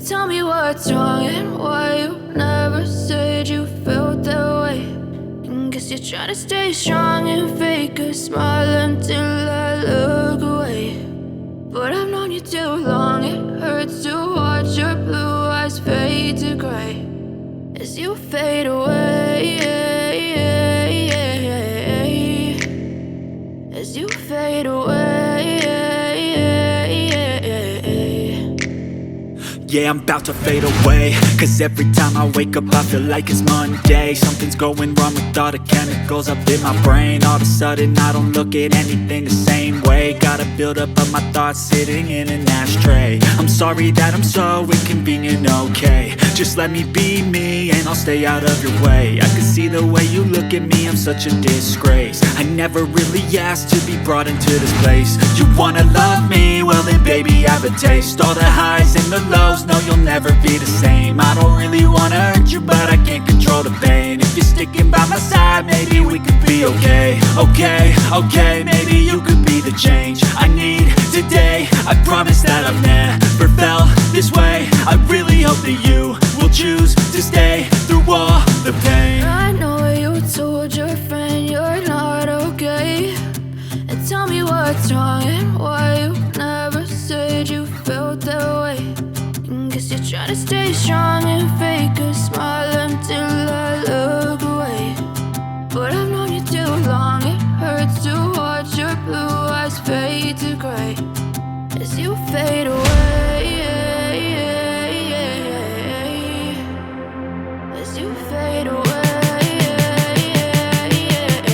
Tell me what's wrong and why you never said you felt that way. And guess you're trying to stay strong and fake a smile until I look away. But I've known you too long, it hurts to watch your blue eyes fade to gray as you fade away, as you fade away. Yeah, I'm about to fade away, cause every time I wake up I feel like it's Monday. Something's going wrong with all the chemicals up in my brain. All of a sudden I don't look at anything the same way. Gotta build up of my thoughts sitting in an ashtray. I'm sorry that I'm so inconvenient, okay. Just let me be me and I'll stay out of your way. I can see the way you look at me, I'm such a disgrace. I never really asked to be brought into this place. You wanna love me? Well then baby have a taste. All the highs and the lows, no you'll never be the same. I don't really wanna hurt you but I can't control the pain. If you're sticking by my side maybe we could be okay. Okay, maybe you could be the change I need today. I promise that I've never felt this way. I really hope that you will choose to stay through all the pain. I know you told your friend you're not okay. And tell me what's wrong and why you never said you felt that way. And guess you're trying to stay strong and fake a smile until I look away. But I've known you too long, it hurts to watch your blue eyes fade to gray as you fade away, as you fade away,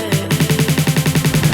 as you fade away.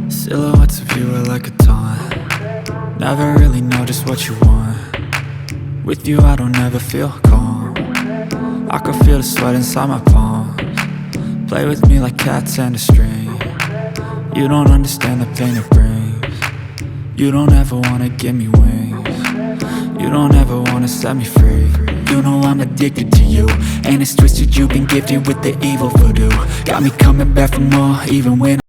Silhouettes of you are like a taunt. Never really know just what you want. With you I don't ever feel calm. I can feel the sweat inside my palms. Play with me like cats and a string. You don't understand the pain it brings. You don't ever wanna give me wings. You don't ever wanna set me free. You know I'm addicted to you, and it's twisted, you've been gifted with the evil voodoo. Got me coming back for more, even when